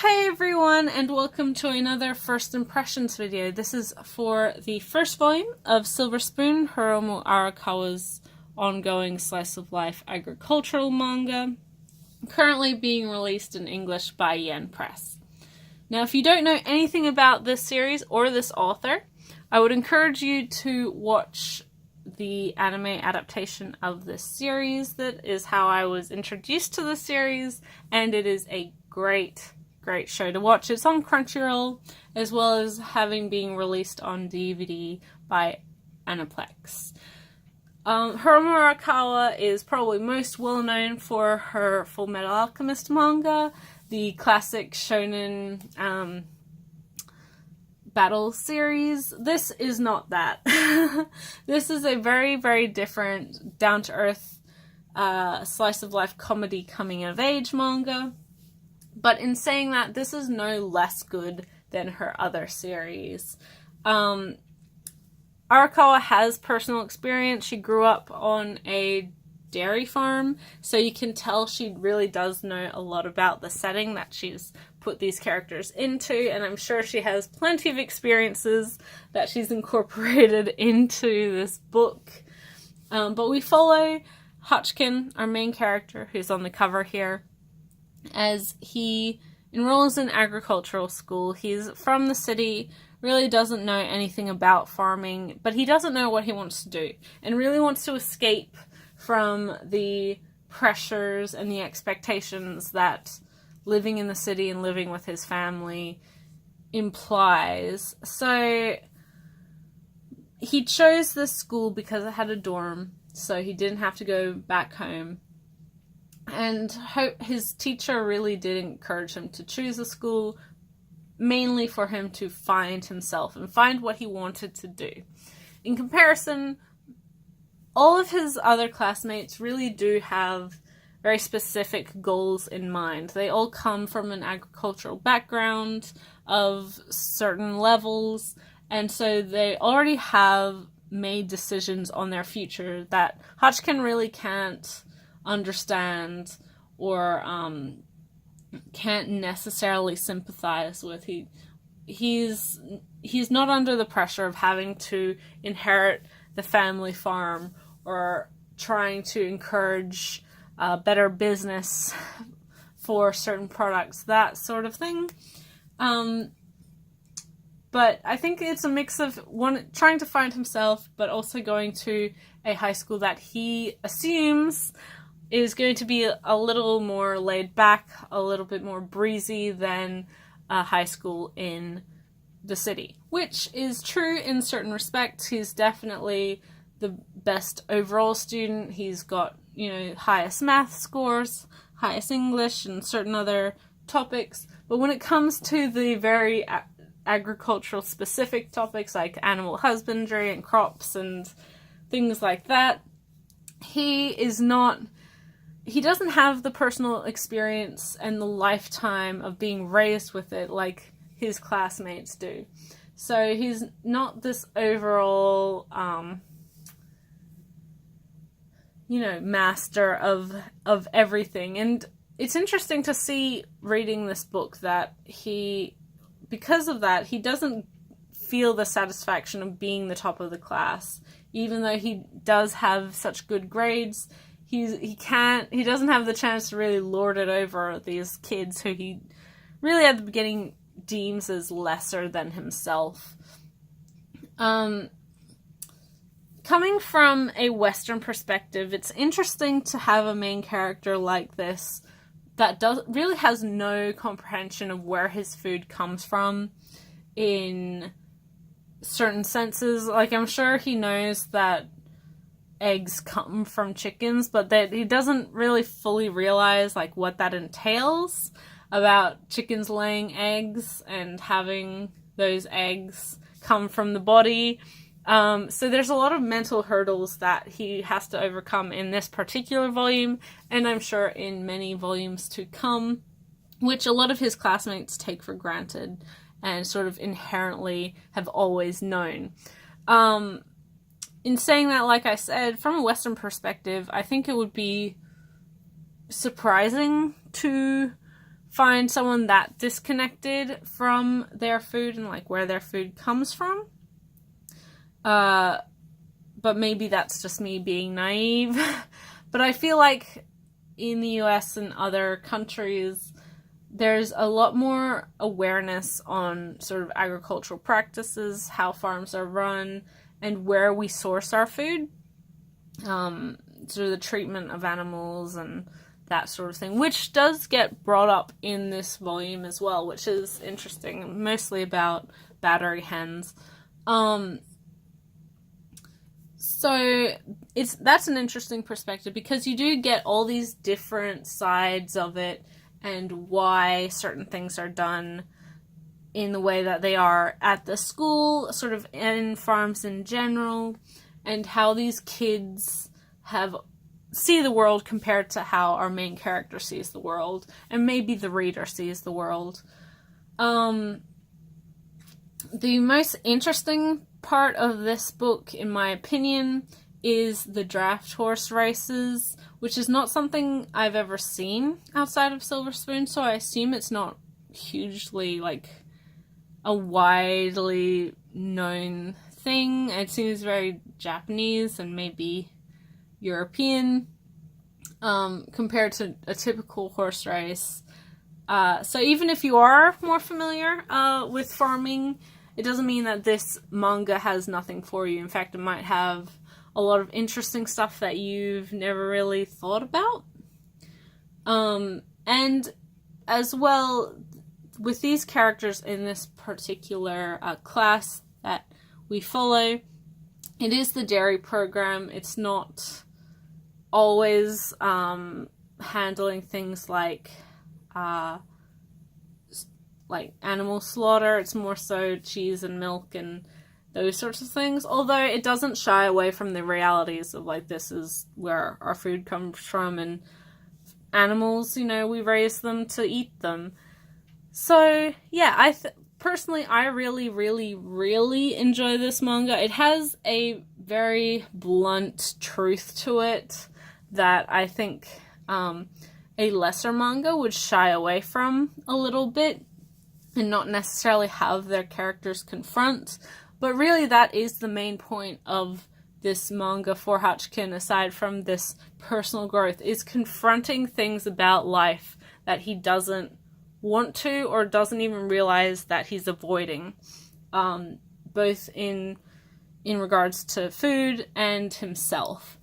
Hi everyone, and welcome to another First Impressions video. This is for the first volume of Silver Spoon, Hiromu Arakawa's ongoing slice of life agricultural manga, currently being released in English by Yen Press. Now, if you don't know anything about this series or this author, I would encourage you to watch the anime adaptation of this series. That is how I was introduced to the series, and it is a great show to watch. It's on Crunchyroll, as well as having been released on DVD by Aniplex. Hiromu Arakawa is probably most well known for her Full Metal Alchemist manga, the classic shonen battle series. This is not that. This is a very different, down-to-earth, slice-of-life comedy coming-of-age manga. But in saying that, this is no less good than her other series. Arakawa has personal experience. She grew up on a dairy farm, so you can tell she really does know a lot about the setting that she's put these characters into, and I'm sure she has plenty of experiences that she's incorporated into this book. But we follow Hachiken, our main character, who's on the cover here, as he enrolls in agricultural school. He's from the city, really doesn't know anything about farming, but he doesn't know what he wants to do, and really wants to escape from the pressures and the expectations that living in the city and living with his family implies. So he chose this school because it had a dorm, so he didn't have to go back home. And his teacher really did encourage him to choose a school, mainly for him to find himself and find what he wanted to do. In comparison, all of his other classmates really do have very specific goals in mind. They all come from an agricultural background of certain levels, and so they already have made decisions on their future that Hachiken really can't understand or can't necessarily sympathize with. He's not under the pressure of having to inherit the family farm or trying to encourage better business for certain products, that sort of thing. But I think it's a mix of trying to find himself, but also going to a high school that he assumes is going to be a little more laid back, a little bit more breezy than a high school in the city. Which is true in certain respects. He's definitely the best overall student. He's got, highest math scores, highest English, and certain other topics. But when it comes to the very agricultural specific topics like animal husbandry and crops and things like that, he doesn't have the personal experience and the lifetime of being raised with it like his classmates do. So he's not this overall, master of everything. And it's interesting to see, reading this book, that because of that, he doesn't feel the satisfaction of being the top of the class. Even though he does have such good grades, he doesn't have the chance to really lord it over these kids who he really at the beginning deems as lesser than himself. Coming from a Western perspective, it's interesting to have a main character like this that really has no comprehension of where his food comes from in certain senses. Like, I'm sure he knows that eggs come from chickens, but that he doesn't really fully realize what that entails about chickens laying eggs and having those eggs come from the body. So there's a lot of mental hurdles that he has to overcome in this particular volume, and I'm sure in many volumes to come, which a lot of his classmates take for granted and sort of inherently have always known. In saying that, like I said, from a Western perspective, I think it would be surprising to find someone that disconnected from their food and like where their food comes from. But maybe that's just me being naive. But I feel like in the US and other countries, there's a lot more awareness on sort of agricultural practices, how farms are run, and where we source our food. Sort of the treatment of animals and that sort of thing, which does get brought up in this volume as well, which is interesting, mostly about battery hens. So that's an interesting perspective, because you do get all these different sides of it and why certain things are done in the way that they are at the school, sort of in farms in general, and how these kids see the world compared to how our main character sees the world, and maybe the reader sees the world. The most interesting part of this book, in my opinion, is the draft horse races, which is not something I've ever seen outside of Silver Spoon, so I assume it's not hugely, like, a widely known thing. It seems very Japanese and maybe European, compared to a typical horse race. So even if you are more familiar with farming, it doesn't mean that this manga has nothing for you. In fact, it might have a lot of interesting stuff that you've never really thought about. And as well, with these characters in this particular class that we follow, it is the dairy program. It's not always handling things like animal slaughter. It's more so cheese and milk and those sorts of things, although it doesn't shy away from the realities of, like, this is where our food comes from, and animals, you know, we raise them to eat them. So yeah, personally, I really, really, really enjoy this manga. It has a very blunt truth to it that I think a lesser manga would shy away from a little bit and not necessarily have their characters confront. But really, that is the main point of this manga for Hachiken, aside from this personal growth, is confronting things about life that he doesn't want to or doesn't even realize that he's avoiding, both in regards to food and himself.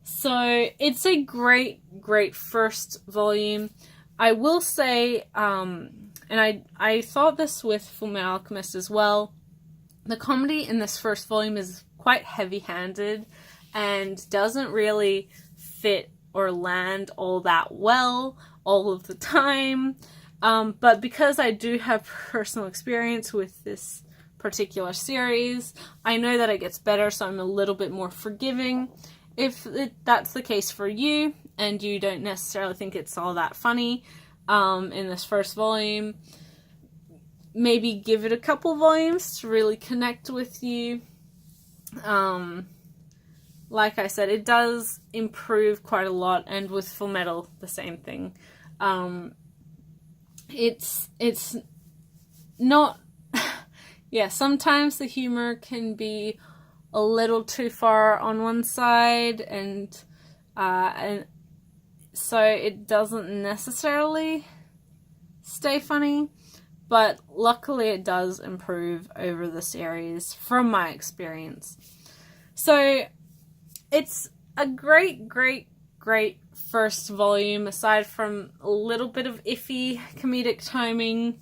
So it's a great, great first volume. I will say, and I thought this with Fullmetal Alchemist as well, the comedy in this first volume is quite heavy-handed and doesn't really fit or land all that well all of the time. But because I do have personal experience with this particular series, I know that it gets better, so I'm a little bit more forgiving. If that's the case for you, and you don't necessarily think it's all that funny in this first volume, maybe give it a couple volumes to really connect with you. Like I said, it does improve quite a lot, and with Fullmetal, the same thing. It's not... yeah, sometimes the humor can be a little too far on one side, and so it doesn't necessarily stay funny, but luckily it does improve over the series from my experience. So it's a great, great, great first volume, aside from a little bit of iffy comedic timing.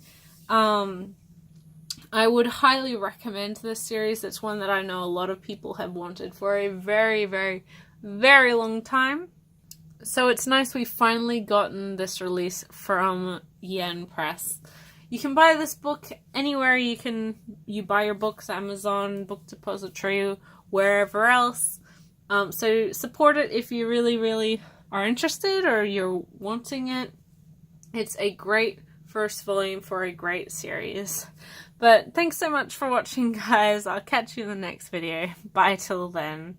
I would highly recommend this series. It's one that I know a lot of people have wanted for a very, very, very long time. So it's nice we've finally gotten this release from Yen Press. You can buy this book anywhere you buy your books, Amazon, Book Depository, wherever else. So support it if you really, really are interested or you're wanting it. It's a great first volume for a great series. But thanks so much for watching, guys. I'll catch you in the next video. Bye till then.